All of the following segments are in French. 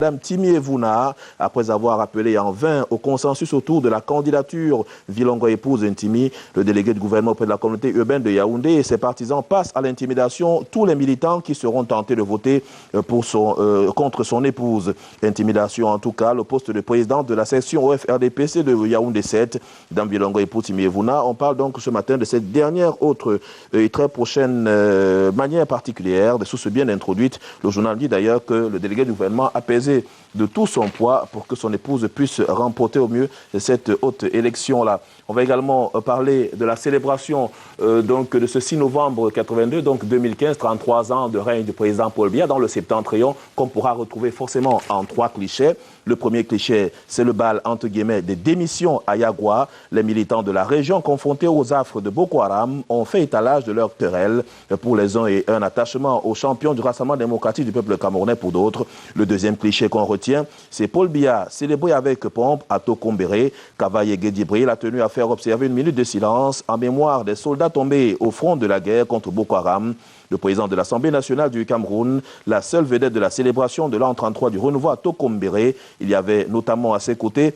Madame Timi-Evuna, après avoir appelé en vain au consensus autour de la candidature Vilongo épouse Ntimi, le délégué du gouvernement auprès de la communauté urbaine de Yaoundé et ses partisans passent à l'intimidation tous les militants qui seront tentés de voter contre son épouse. Intimidation en tout cas, le poste de président de la section OFRDPC de Yaoundé 7 dans Vilongo épouse Timi-Evuna. On parle donc ce matin de cette dernière autre et très prochaine manière particulière de sources bien introduites. Le journal dit d'ailleurs que le délégué du gouvernement a pesé de tout son poids pour que son épouse puisse remporter au mieux cette haute élection-là. On va également parler de la célébration donc de ce 6 novembre 82, donc 2015, 33 ans de règne du président Paul Biya dans le septentrion qu'on pourra retrouver forcément en 3 clichés. Le premier cliché, c'est le bal, entre guillemets, des démissions à Yagua. Les militants de la région confrontés aux affres de Boko Haram ont fait étalage de leur querelle pour les uns et un attachement aux champions du Rassemblement démocratique du peuple camerounais pour d'autres. Le deuxième cliché qu'on retient, c'est Paul Biya, célébré avec pompe à Tokombéré. Kavaye Guédibril a tenu à faire observer une minute de silence en mémoire des soldats tombés au front de la guerre contre Boko Haram. Le président de l'Assemblée nationale du Cameroun, la seule vedette de la célébration de l'an 33 du renouveau à Tokombéré. Il y avait notamment à ses côtés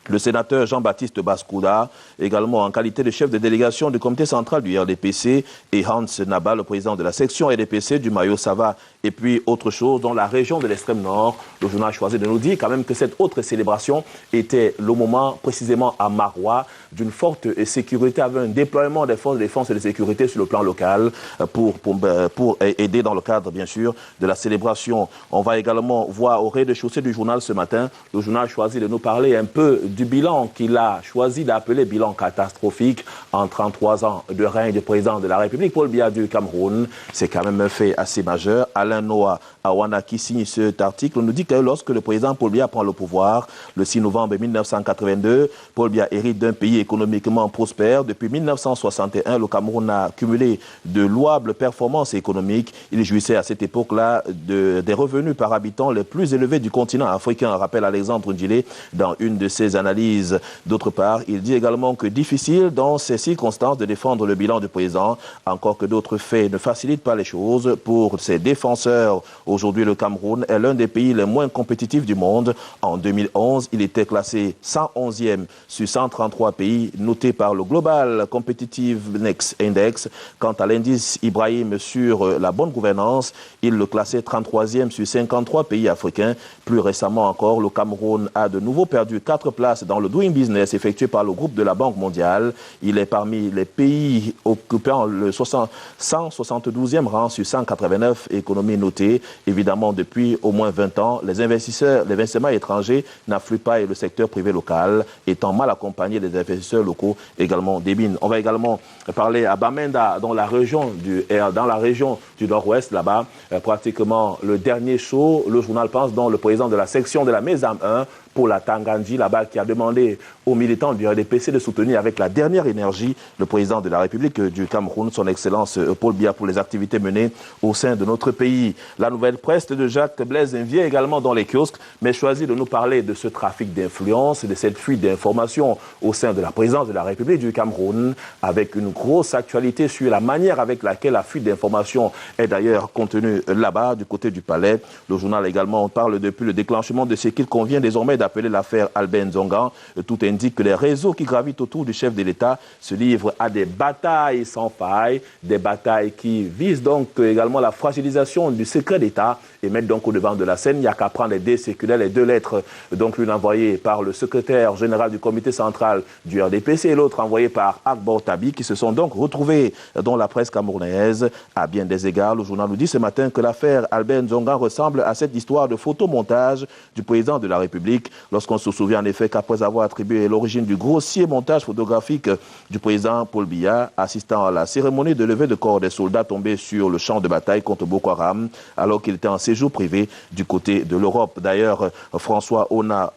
le sénateur Jean-Baptiste Baskouda, également en qualité de chef de délégation du comité central du RDPC, et Hans Naba, le président de la section RDPC du Mayo Sava. Et puis autre chose, dans la région de l'extrême nord, le journal a choisi de nous dire quand même que cette autre célébration était le moment précisément à Maroua d'une forte sécurité, avec un déploiement des forces de défense et de sécurité sur le plan local pour aider dans le cadre bien sûr de la célébration. On va également voir au rez-de-chaussée du journal ce matin, le journal a choisi de nous parler un peu du bilan qu'il a choisi d'appeler bilan catastrophique en 33 ans de règne du président de la République, Paul Biya du Cameroun. C'est quand même un fait assez majeur. Alain Noah Awana qui signe cet article nous dit que lorsque le président Paul Biya prend le pouvoir le 6 novembre 1982, Paul Biya hérite d'un pays économiquement prospère. Depuis 1961, le Cameroun a cumulé de louables performances économiques. Il jouissait à cette époque-là des revenus par habitant les plus élevés du continent africain, rappelle Alexandre Ndjilé dans une de ses analyses. D'autre part, il dit également que difficile dans ces circonstances de défendre le bilan du président, encore que d'autres faits ne facilitent pas les choses pour ses défenseurs. Aujourd'hui, le Cameroun est l'un des pays les moins compétitifs du monde. En 2011, il était classé 111e sur 133 pays notés par le Global Competitiveness Index. Quant à l'indice Ibrahim sur la bonne gouvernance, il le classait 33e sur 53 pays africains. Plus récemment encore, le Cameroun a de nouveau perdu 4 places dans le Doing Business effectué par le groupe de la Banque mondiale. Il est parmi les pays occupant le 172e rang sur 189 économies notées. Évidemment, depuis au moins 20 ans, les investissements étrangers n'affluent pas et le secteur privé local étant mal accompagné des investisseurs locaux également démine. On va également parler à Bamenda, dans la région du nord-ouest, là-bas, pratiquement le dernier show, le journal pense, dont le président de la section de la Mesam 1, pour la Tangandji, là-bas, qui a demandé aux militants du RDPC de soutenir avec la dernière énergie le président de la République du Cameroun, son Excellence Paul Biya, pour les activités menées au sein de notre pays. La nouvelle presse de Jacques Blaise vient également dans les kiosques, mais choisit de nous parler de ce trafic d'influence et de cette fuite d'informations au sein de la présidence de la République du Cameroun, avec une grosse actualité sur la manière avec laquelle la fuite d'informations est d'ailleurs contenue là-bas, du côté du palais. Le journal également parle depuis le déclenchement de ce qu'il convient désormais d'appeler l'affaire Albert Nzonga. Tout indique que les réseaux qui gravitent autour du chef de l'État se livrent à des batailles sans faille, des batailles qui visent donc également la fragilisation du secret d'État et mettre donc au devant de la scène. Il n'y a qu'à prendre les deux circulaires, les 2 lettres, donc l'une envoyée par le secrétaire général du comité central du RDPC et l'autre envoyée par Akbor Tabi, qui se sont donc retrouvés dans la presse camerounaise. À bien des égards, le journal nous dit ce matin que l'affaire Albert Nzonga ressemble à cette histoire de photomontage du président de la République. Lorsqu'on se souvient en effet qu'après avoir attribué l'origine du grossier montage photographique du président Paul Biya, assistant à la cérémonie de levée de corps des soldats tombés sur le champ de bataille contre Boko Haram, alors qu'il était en séjour privé du côté de l'Europe. D'ailleurs, François Ona,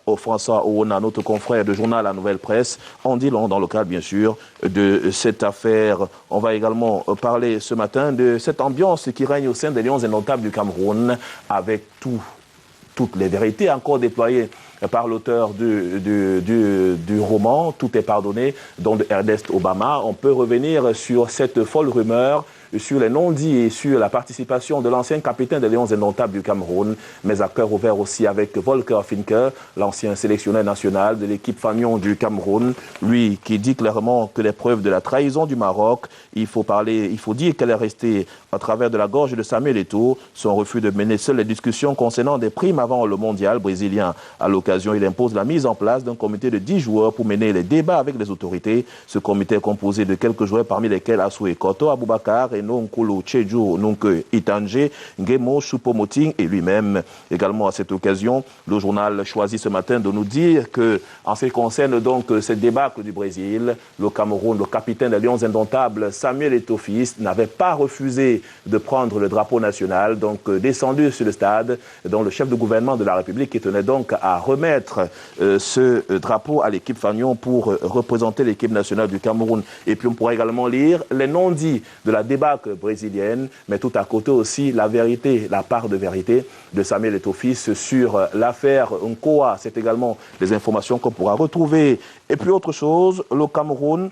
notre confrère de journal La Nouvelle Presse, en dit long dans le cadre, bien sûr, de cette affaire. On va également parler ce matin de cette ambiance qui règne au sein des Lions indomptables du Cameroun, avec toutes les vérités encore déployées par l'auteur du roman « Tout est pardonné » dont Ernest Obama. On peut revenir sur cette folle rumeur sur les non-dits et sur la participation de l'ancien capitaine des Lions indomptables du Cameroun, mais à cœur ouvert aussi avec Volker Finke, l'ancien sélectionneur national de l'équipe Fanion du Cameroun, lui qui dit clairement que les preuves de la trahison du Maroc, il faut dire qu'elle est restée à travers de la gorge de Samuel Eto'o, son refus de mener seul les discussions concernant des primes avant le mondial brésilien. À l'occasion, il impose la mise en place d'un comité de 10 joueurs pour mener les débats avec les autorités. Ce comité est composé de quelques joueurs parmi lesquels Assoue Koto, Aboubakar, Eno Nkulu Tcheju, Nunke Itanje, Ngemo Choupo-Moting et lui-même. Également à cette occasion, le journal choisit ce matin de nous dire que, en ce qui concerne donc cette débâcle du Brésil, le Cameroun, le capitaine des Lions indomptables, Samuel Eto'o fils, n'avait pas refusé de prendre le drapeau national, donc descendu sur le stade, dont le chef de gouvernement de la République qui tenait donc à remettre ce drapeau à l'équipe Fanion pour représenter l'équipe nationale du Cameroun. Et puis on pourra également lire les non-dits de la débâcle brésilienne, mais tout à côté aussi la vérité, la part de vérité de Samuel Eto'o fils sur l'affaire Nkoa. C'est également des informations qu'on pourra retrouver. Et puis autre chose, le Cameroun,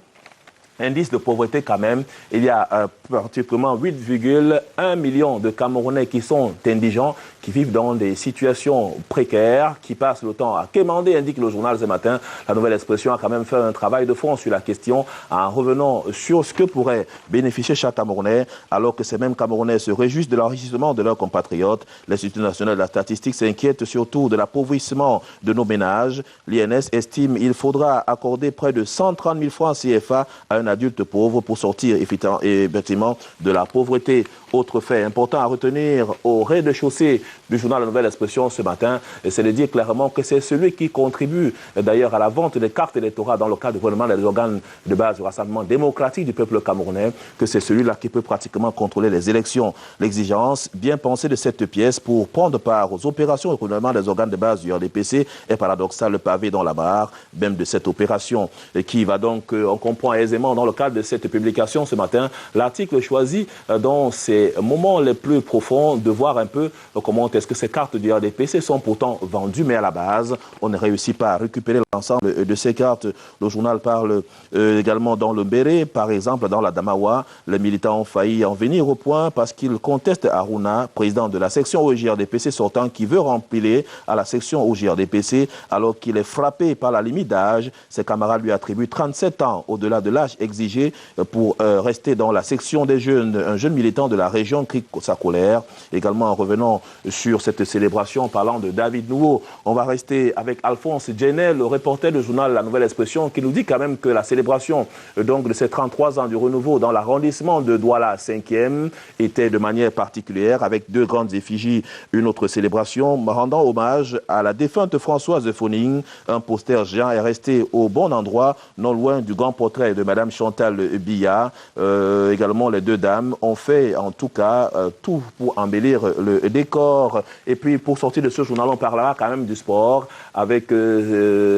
indice de pauvreté quand même, il y a particulièrement 8,1 millions de Camerounais qui sont indigents, qui vivent dans des situations précaires, qui passent le temps à quémander, indique le journal ce matin. La Nouvelle Expression a quand même fait un travail de fond sur la question en revenant sur ce que pourrait bénéficier chaque Camerounais, alors que ces mêmes Camerounais se réjouissent de l'enrichissement de leurs compatriotes. L'Institut national de la statistique s'inquiète surtout de l'appauvrissement de nos ménages. L'INS estime qu'il faudra accorder près de 130 000 francs CFA à un adulte pauvre pour sortir effectivement de la pauvreté. Autre fait important à retenir au rez-de-chaussée du journal La Nouvelle Expression ce matin, c'est de dire clairement que c'est celui qui contribue d'ailleurs à la vente des cartes électorales dans le cadre du gouvernement des organes de base du rassemblement démocratique du peuple camerounais, que c'est celui-là qui peut pratiquement contrôler les élections. L'exigence bien pensée de cette pièce pour prendre part aux opérations de gouvernement des organes de base du RDPC est paradoxal, le pavé dans la barre même de cette opération, et qui va donc, on comprend aisément dans le cadre de cette publication ce matin, l'article choisi dans ces moments les plus profonds de voir un peu comment est-ce que ces cartes du RDPC sont pourtant vendues, mais à la base, on ne réussit pas à récupérer l'ensemble de ces cartes. Le journal parle également dans le Mbéré, par exemple, dans la Damawa, les militants ont failli en venir au point parce qu'ils contestent Aruna, président de la section OJRDPC sortant, qui veut remplir à la section OJRDPC alors qu'il est frappé par la limite d'âge. Ses camarades lui attribuent 37 ans au-delà de l'âge exigé pour rester dans la section des jeunes. Un jeune militant de la région crie sa colère. Également, en revenant sur cette célébration, parlant de David Nouveau, on va rester avec Alphonse Djenel, le reporter du journal La Nouvelle Expression, qui nous dit quand même que la célébration donc, de ces 33 ans du renouveau dans l'arrondissement de Douala 5e était de manière particulière, avec 2 grandes effigies. Une autre célébration rendant hommage à la défunte Françoise Foning. Un poster géant est resté au bon endroit, non loin du grand portrait de Madame Chantal Biya. Également, les 2 dames ont fait en tout cas tout pour embellir le décor. Et puis pour sortir de ce journal, on parlera quand même du sport avec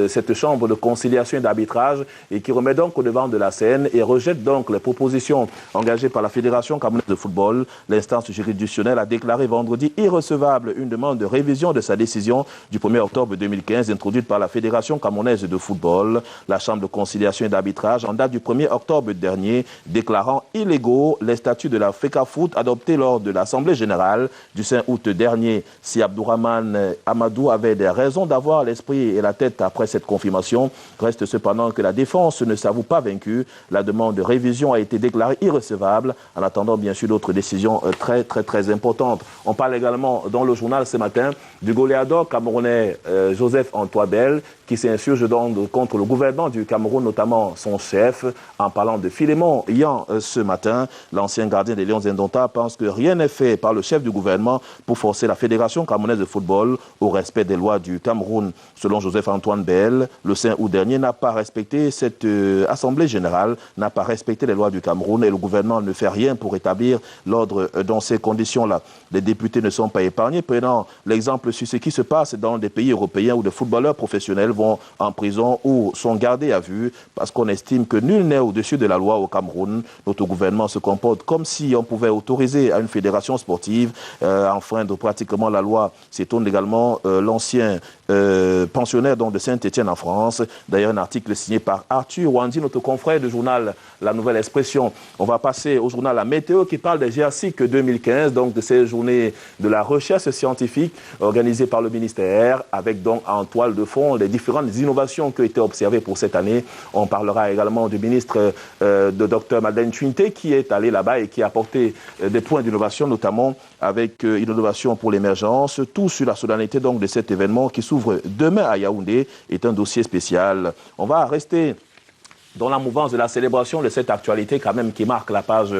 cette chambre de conciliation et d'arbitrage et qui remet donc au devant de la scène et rejette donc les propositions engagées par la Fédération camerounaise de football. L'instance juridictionnelle a déclaré vendredi irrecevable une demande de révision de sa décision du 1er octobre 2015 introduite par la Fédération camerounaise de football. La chambre de conciliation et d'arbitrage en date du 1er octobre dernier déclarant illégaux les statuts de la FECAFOOT adoptés lors de l'Assemblée générale du 5 août dernier. Si Abdourahmane Amadou avait des raisons d'avoir l'esprit et la tête après cette confirmation, reste cependant que la défense ne s'avoue pas vaincue. La demande de révision a été déclarée irrecevable en attendant bien sûr d'autres décisions très importantes. On parle également dans le journal ce matin du goléador camerounais Joseph Antoine Bell qui s'insurge donc contre le gouvernement du Cameroun, notamment son chef, en parlant de Philémon Yan ce matin. L'ancien gardien des Lions indomptables pense que rien n'est fait par le chef du gouvernement pour forcer la Fédération camerounaise de football au respect des lois du Cameroun. Selon Joseph Antoine Bell, le 5 août dernier n'a pas respecté cette Assemblée générale, n'a pas respecté les lois du Cameroun et le gouvernement ne fait rien pour établir l'ordre dans ces conditions-là. Les députés ne sont pas épargnés, prenant l'exemple sur ce qui se passe dans des pays européens où des footballeurs professionnels vont en prison ou sont gardés à vue parce qu'on estime que nul n'est au-dessus de la loi au Cameroun. Notre gouvernement se comporte comme si on pouvait autoriser à une fédération sportive à enfreindre pratiquement la loi. S'étonne également l'ancien pensionnaire donc, de Saint-Étienne en France. D'ailleurs, un article signé par Arthur Wandi, notre confrère du journal La Nouvelle Expression. On va passer au journal La Météo qui parle des GRSIC 2015, donc de ces journées de la recherche scientifique organisées par le ministère, avec donc en toile de fond les différentes innovations qui ont été observées pour cette année. On parlera également du ministre de Dr Madeleine Trinité qui est allé là-bas et qui a apporté des points d'innovation, notamment avec une innovation pour l'émergence. Tout sur la solennité donc de cet événement qui s'ouvre demain à Yaoundé est un dossier spécial. On va rester dans la mouvance de la célébration de cette actualité quand même qui marque la page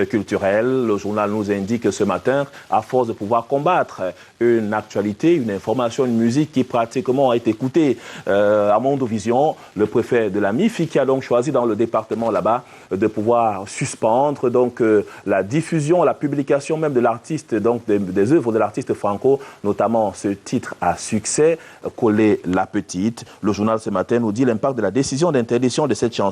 culturelle. Le journal nous indique ce matin, à force de pouvoir combattre une actualité, une information, une musique qui pratiquement a été écoutée à Mondovision, le préfet de la MIFI qui a donc choisi dans le département là-bas de pouvoir suspendre donc la diffusion, la publication même de l'artiste, donc des œuvres de l'artiste franco, notamment ce titre à succès, Coller la petite. Le journal ce matin nous dit l'impact de la décision d'interdiction de cette chanson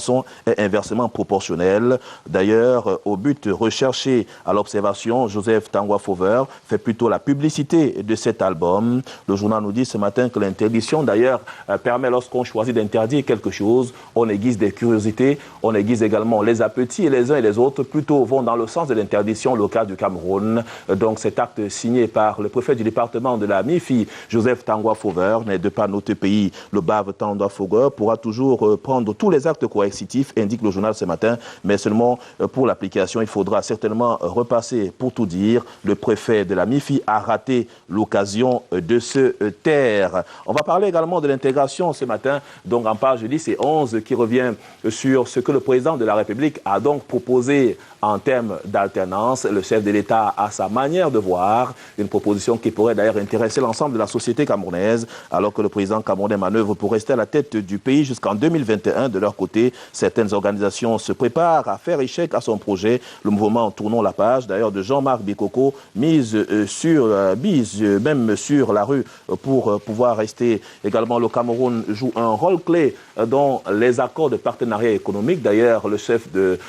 est inversement proportionnel. D'ailleurs, au but recherché à l'observation, Joseph Tangwa Fauveur fait plutôt la publicité de cet album. Le journal nous dit ce matin que l'interdiction, d'ailleurs, permet lorsqu'on choisit d'interdire quelque chose, on aiguise des curiosités, on aiguise également les appétits et les uns et les autres plutôt vont dans le sens de l'interdiction locale du Cameroun. Donc cet acte signé par le préfet du département de la MIFI, Joseph Tangwa Fauveur, n'est de pas notre pays. Le bave Tangwa Fauveur pourra toujours prendre tous les actes coercitifs, indique le journal ce matin, mais seulement pour l'application, il faudra certainement repasser pour tout dire. Le préfet de la MIFI a raté l'occasion de se taire. On va parler également de l'intégration ce matin, donc en page 10 et 11, qui revient sur ce que le président de la République a donc proposé en termes d'alternance. Le chef de l'État a sa manière de voir, une proposition qui pourrait d'ailleurs intéresser l'ensemble de la société camerounaise, alors que le président camerounais manœuvre pour rester à la tête du pays jusqu'en 2021. De leur côté, certaines organisations se préparent à faire échec à son projet. Le mouvement Tournons la page, d'ailleurs de Jean-Marc Bikoko, mise même sur la rue pour pouvoir rester. Également, le Cameroun joue un rôle clé dans les accords de partenariat économique. D'ailleurs, le chef de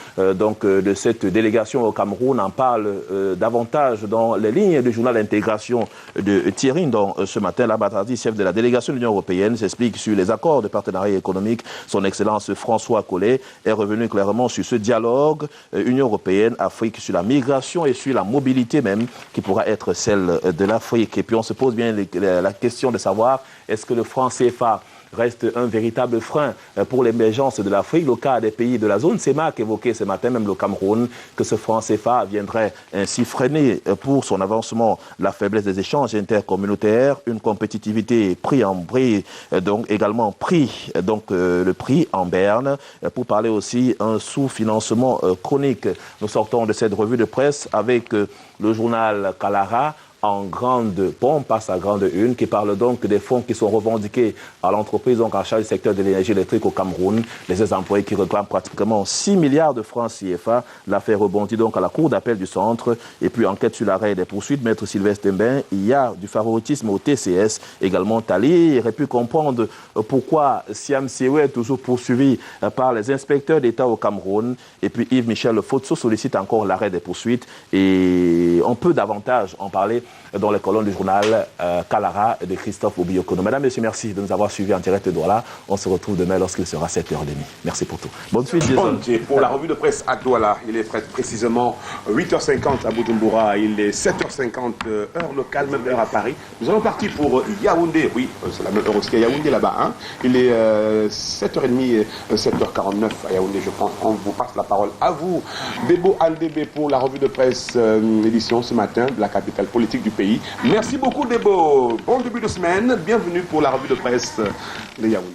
cette délégation au Cameroun en parle davantage dans les lignes du journal Intégration de Thierry. Ce matin, Labatardi, chef de la délégation de l'Union européenne, s'explique sur les accords de partenariat économique. Son Excellence François Collet est revenu clairement sur ce dialogue Union européenne-Afrique, sur la migration et sur la mobilité même, qui pourra être celle de l'Afrique. Et puis on se pose bien la question de savoir, est-ce que le franc CFA reste un véritable frein pour l'émergence de l'Afrique? Le cas des pays de la zone CEMAC évoqué ce matin, même le Cameroun, que ce franc CFA viendrait ainsi freiner pour son avancement la faiblesse des échanges intercommunautaires, une compétitivité prix en prix, donc également prix, donc le prix en berne, pour parler aussi un sous-financement chronique. Nous sortons de cette revue de presse avec le journal Kalara, en grande pompe, passe à grande une, qui parle donc des fonds qui sont revendiqués à l'entreprise donc en charge du secteur de l'énergie électrique au Cameroun. Les employés qui réclament pratiquement 6 milliards de francs CFA. L'affaire rebondit donc à la cour d'appel du centre. Et puis enquête sur l'arrêt des poursuites, Maître Sylvestre Mbin, il y a du favoritisme au TCS. Également, Tali aurait pu comprendre pourquoi Siam Siwe est toujours poursuivi par les inspecteurs d'État au Cameroun. Et puis Yves-Michel Fotso sollicite encore l'arrêt des poursuites. Et on peut davantage en parler dans les colonnes du journal Kalara de Christophe Obiokono. Mesdames, Messieurs, merci de nous avoir suivis en direct de Douala. On se retrouve demain lorsqu'il sera 7h30. Merci pour tout. Bonne suite, Jason. Pour la revue de presse à Douala, il est précisément 8h50 à Bujumbura, il est 7h50 heure locale, même heure à Paris. Nous allons partir pour Yaoundé. Oui, c'est la même heure aussi à Yaoundé là-bas. Hein. Il est 7h30, 7h49 à Yaoundé, je pense. On vous passe la parole à vous. Debo Aldébé pour la revue de presse édition ce matin de la capitale politique du pays. Merci beaucoup, Debo. Bon début de semaine. Bienvenue pour la revue de presse de Yaoundé.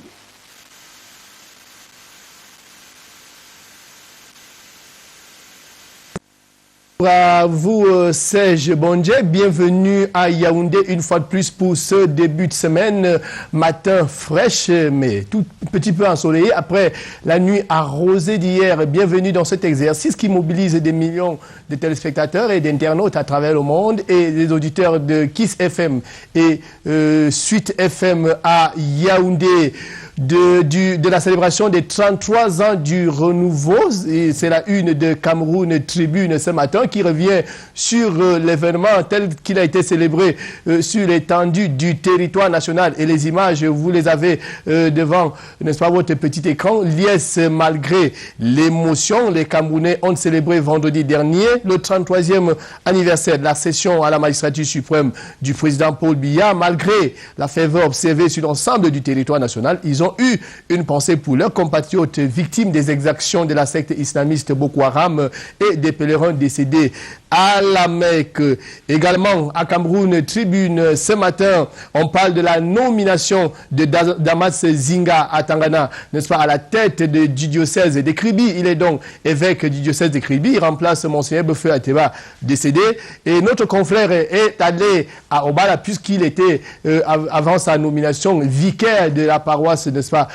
À vous, Serge Bondje, bienvenue à Yaoundé une fois de plus pour ce début de semaine, matin fraîche mais tout petit peu ensoleillé après la nuit arrosée d'hier. Bienvenue dans cet exercice qui mobilise des millions de téléspectateurs et d'internautes à travers le monde et des auditeurs de Kiss FM et Suite FM à Yaoundé. de la célébration des 33 ans du renouveau. C'est la une de Cameroun Tribune ce matin qui revient sur l'événement tel qu'il a été célébré sur l'étendue du territoire national. Et les images, vous les avez devant, n'est-ce pas, votre petit écran. Liesse, malgré l'émotion, les Camerounais ont célébré vendredi dernier le 33e anniversaire de la session à la magistrature suprême du président Paul Biya. Malgré la ferveur observée sur l'ensemble du territoire national, ils ont eu une pensée pour leurs compatriotes victimes des exactions de la secte islamiste Boko Haram et des pèlerins décédés à la Mecque. Également, à Cameroun Tribune, ce matin, on parle de la nomination de Damas Zinga à Tangana, n'est-ce pas, à la tête du diocèse de Kribi. Il est donc évêque du diocèse de Kribi. Il remplace Monseigneur Befeu Ateba, décédé. Et notre confrère est allé à Obala, puisqu'il était, avant sa nomination, vicaire de la paroisse, n'est-ce pas,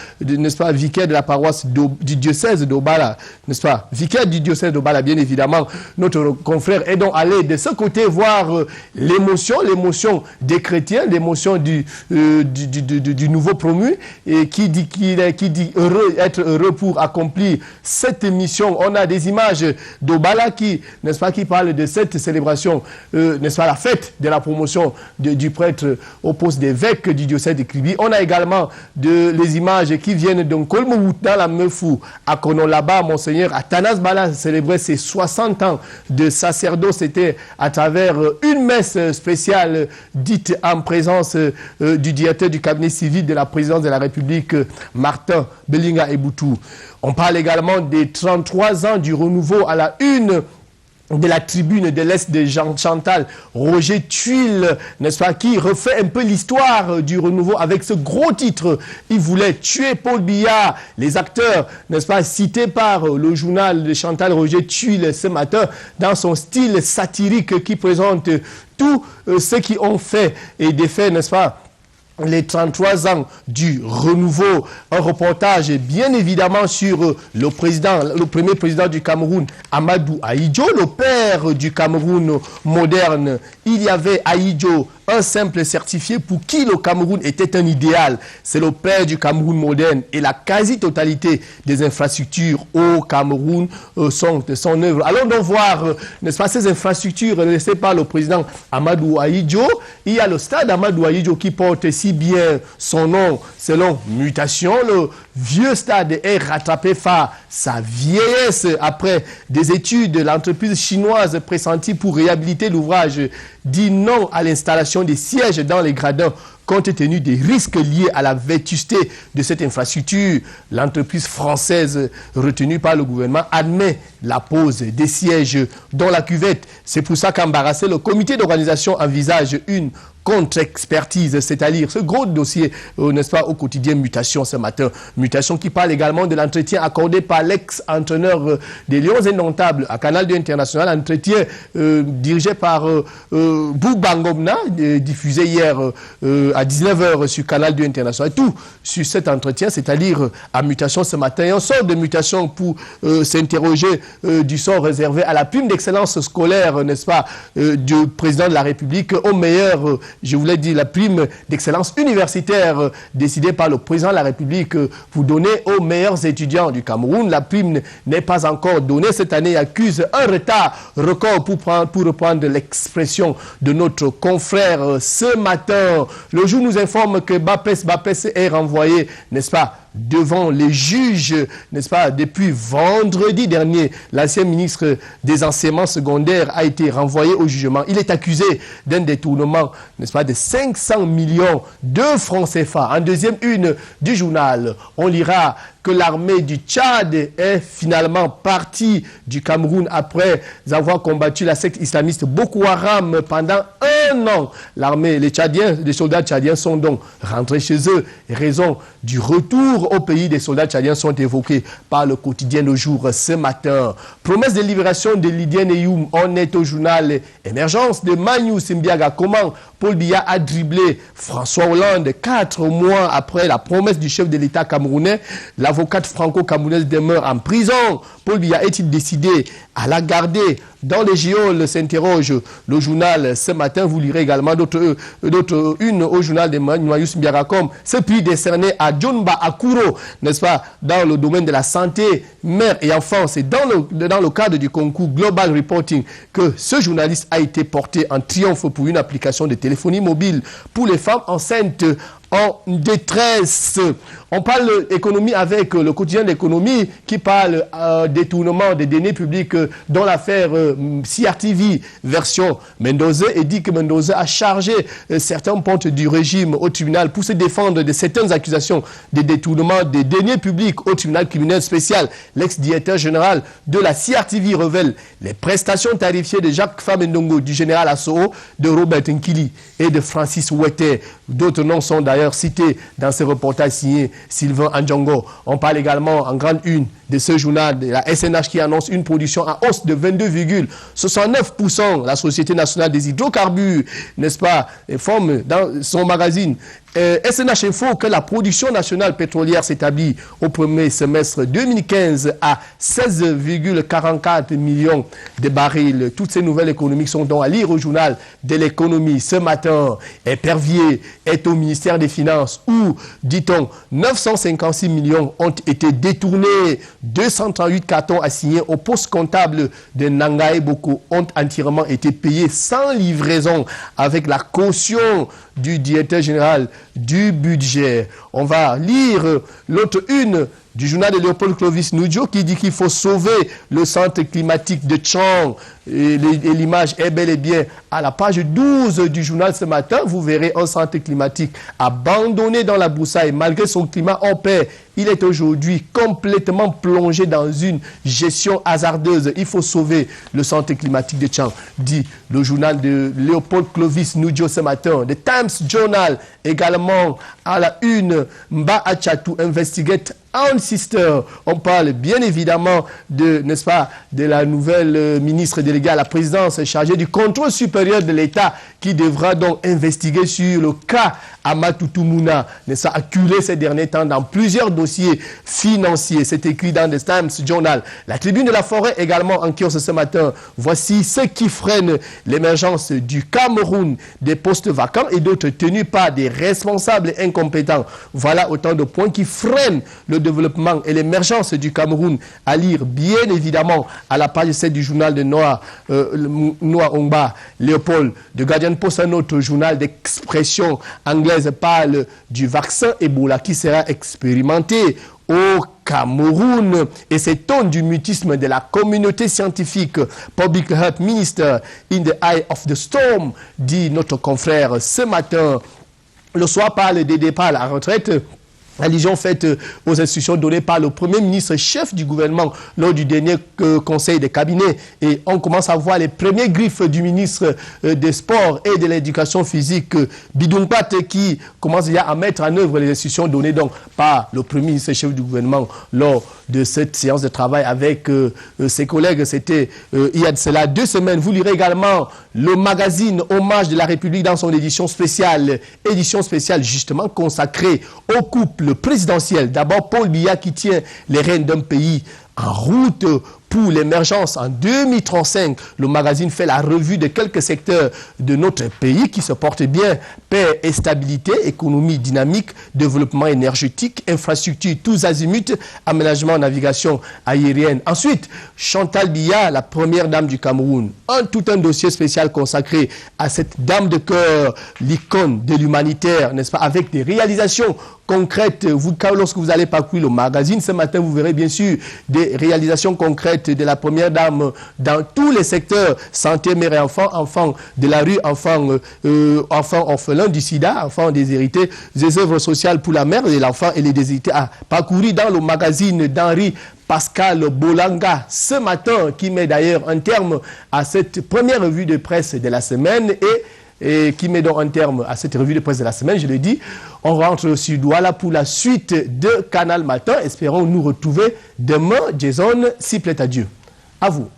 vicaire de la paroisse du diocèse d'Obala, n'est-ce pas, vicaire du diocèse d'Obala, bien évidemment. Notre confrère est donc allé de ce côté voir l'émotion des chrétiens, l'émotion du nouveau promu, et qui dit être heureux pour accomplir cette mission. On a des images d'Obala qui, n'est-ce pas, qui parle de cette célébration, n'est-ce pas, la fête de la promotion du prêtre au poste d'évêque du diocèse de Kribi. On a également les images qui viennent de Kolmout dans la Meufou, à Konon là-bas. Monseigneur Athanas Bala célébrait ses 60 ans de sacerdoce. C'était à travers une messe spéciale dite en présence du directeur du cabinet civil de la présidence de la République, Martin Belinga Eboutou. On parle également des 33 ans du renouveau à la une de la tribune de l'Est de Jean-Chantal, Roger Tuile, n'est-ce pas, qui refait un peu l'histoire du renouveau avec ce gros titre. Il voulait tuer Paul Biya. Les acteurs, n'est-ce pas, cités par le journal de Chantal Roger Tuile ce matin, dans son style satirique qui présente tous ceux qui ont fait et défait, n'est-ce pas, les 33 ans du renouveau. Un reportage bien évidemment sur le premier président du Cameroun, Amadou Ahidjo, le père du Cameroun moderne. Il y avait Ahidjo, un simple certifié pour qui le Cameroun était un idéal. C'est le père du Cameroun moderne, et la quasi-totalité des infrastructures au Cameroun sont de son œuvre. Allons donc voir, n'est-ce pas, ces infrastructures laissées par le président Amadou Ahidjo. Il y a le stade Amadou Ahidjo qui porte si bien son nom selon mutation. Le vieux stade est rattrapé par sa vieillesse après des études. L'entreprise chinoise pressentie pour réhabiliter l'ouvrage dit non à l'installation des sièges dans les gradins compte tenu des risques liés à la vétusté de cette infrastructure. L'entreprise française retenue par le gouvernement admet la pose des sièges dans la cuvette. C'est pour ça qu'embarrassé, le comité d'organisation envisage une contre-expertise, c'est-à-dire ce gros dossier, n'est-ce pas, au quotidien Mutation ce matin. Mutation qui parle également de l'entretien accordé par l'ex-entraîneur des Lions Indomptables à Canal 2 International, entretien dirigé par Boubangomna, diffusé hier à 19h sur Canal 2 International. Tout sur cet entretien, c'est-à-dire à Mutation ce matin. Et on sort de Mutation pour s'interroger du sort réservé à la prime d'excellence scolaire, n'est-ce pas, du président de la République, au meilleur, je vous l'ai dit, la prime d'excellence universitaire décidée par le président de la République pour donner aux meilleurs étudiants du Cameroun. La prime n'est pas encore donnée cette année et accuse un retard record pour reprendre l'expression de notre confrère ce matin. Le jour nous informe que Bapes est renvoyé, n'est-ce pas, devant les juges, n'est-ce pas, depuis vendredi dernier. L'ancien ministre des enseignements secondaires a été renvoyé au jugement. Il est accusé d'un détournement, n'est-ce pas, de 500 millions de francs CFA. En deuxième une du journal, on lira que l'armée du Tchad est finalement partie du Cameroun après avoir combattu la secte islamiste Boko Haram pendant un an. Les soldats tchadiens sont donc rentrés chez eux. Raison du retour au pays des soldats tchadiens sont évoqués par le quotidien Le Jour ce matin. Promesse de libération de Lydien Eyoum, on est au journal. Émergence de Magnou Simbiaga. Comment Paul Biya a dribblé François Hollande 4 mois après la promesse du chef de l'État camerounais. L'avocate franco-camerounaise demeure en prison. Paul Biya est-il décidé à la garder. Dans les géoles s'interroge le journal ce matin. Vous lirez également d'autres une au journal de Noyus Biarakom. Ce prix décerné à Djomba Akuro, n'est-ce pas, dans le domaine de la santé, mère et enfant. C'est dans le cadre du concours Global Reporting que ce journaliste a été porté en triomphe pour une application de téléphonie mobile pour les femmes enceintes en détresse. On parle économie avec le quotidien d'économie qui parle détournement des deniers publics dans l'affaire CRTV version Mendoza, et dit que Mendoza a chargé certains pontes du régime au tribunal pour se défendre de certaines accusations de détournement des deniers publics au tribunal criminel spécial. L'ex-directeur général de la CRTV révèle les prestations tarifiées de Jacques Famendongo, du général Assoo, de Robert Nkili et de Francis Ouette. D'autres noms sont d'ailleurs cités dans ce reportage signé Sylvain Andjongo. On parle également en grande une de ce journal de la SNH qui annonce une production en hausse de 22,69%. La Société nationale des hydrocarbures, n'est-ce pas, informe dans son magazine SNH Info que la production nationale pétrolière s'établit au premier semestre 2015 à 16,44 millions de barils. Toutes ces nouvelles économiques sont donc à lire au journal de l'économie ce matin. Épervier est au ministère des Finances où, dit-on, 956 millions ont été détournés. 238 cartons assignés au poste comptable de Nangae Boko ont entièrement été payés sans livraison avec la caution du directeur général du budget. On va lire l'autre une du journal de Léopold Clovis Nudjo qui dit qu'il faut sauver le centre climatique de Tchang. Et l'image est bel et bien à la page 12 du journal ce matin. Vous verrez un centre climatique abandonné dans la broussaille malgré son climat en paix. Il est aujourd'hui complètement plongé dans une gestion hasardeuse. Il faut sauver le centre climatique de Tchang, dit le journal de Léopold Clovis Nudjo ce matin. The Times Journal également à la une. Mba Achatou investigate Sister. On parle bien évidemment de, n'est-ce pas, de la nouvelle ministre déléguée à la présidence chargée du contrôle supérieur de l'État qui devra donc investiguer sur le cas Amatoutou Mouna, n'est-ce pas, acculé ces derniers temps dans plusieurs dossiers financiers. C'est écrit dans The Times Journal. La Tribune de la Forêt également en kiosque ce matin. Voici ce qui freine l'émergence du Cameroun, des postes vacants et d'autres tenus par des responsables incompétents. Voilà autant de points qui freinent le développement et l'émergence du Cameroun, à lire bien évidemment à la page 7 du journal de Noah Ongba Léopold. De Guardian Post, un autre journal d'expression anglaise, parle du vaccin Ebola qui sera expérimenté au Cameroun et s'étonne du mutisme de la communauté scientifique. Public Health Minister in the eye of the storm, dit notre confrère ce matin. Le soir parle des départs à la retraite. Allusion faite aux instructions données par le Premier ministre chef du gouvernement lors du dernier conseil des cabinets. Et on commence à voir les premiers griffes du ministre des Sports et de l'Éducation physique, Bidumpat, qui commence déjà à mettre en œuvre les instructions données donc par le Premier ministre chef du gouvernement lors de cette séance de travail avec ses collègues. C'était il y a de cela 2 semaines. Vous lirez également le magazine Hommage de la République dans son édition spéciale justement consacrée au couple présidentiel. D'abord, Paul Biya qui tient les rênes d'un pays en route pour l'émergence en 2035. Le magazine fait la revue de quelques secteurs de notre pays qui se portent bien. Paix et stabilité, économie dynamique, développement énergétique, infrastructure, tous azimuts, aménagement, navigation aérienne. Ensuite, Chantal Biya, la première dame du Cameroun. Tout un dossier spécial consacré à cette dame de cœur, l'icône de l'humanitaire, n'est-ce pas, avec des réalisations concrètes. Lorsque vous allez parcourir le magazine ce matin, vous verrez bien sûr des réalisations concrètes de la première dame dans tous les secteurs, santé, mère et enfant, enfants de la rue, enfants orphelins du sida, enfants déshérités, des œuvres sociales pour la mère et l'enfant et les déshérités à parcourir dans le magazine d'Henri Pascal Bolanga ce matin, qui met d'ailleurs un terme à cette première revue de presse de la semaine et qui met donc un terme à cette revue de presse de la semaine, je l'ai dit. On rentre sur Douala pour la suite de Canal Matin. Espérons nous retrouver demain. Jason, s'il plaît à Dieu. À vous.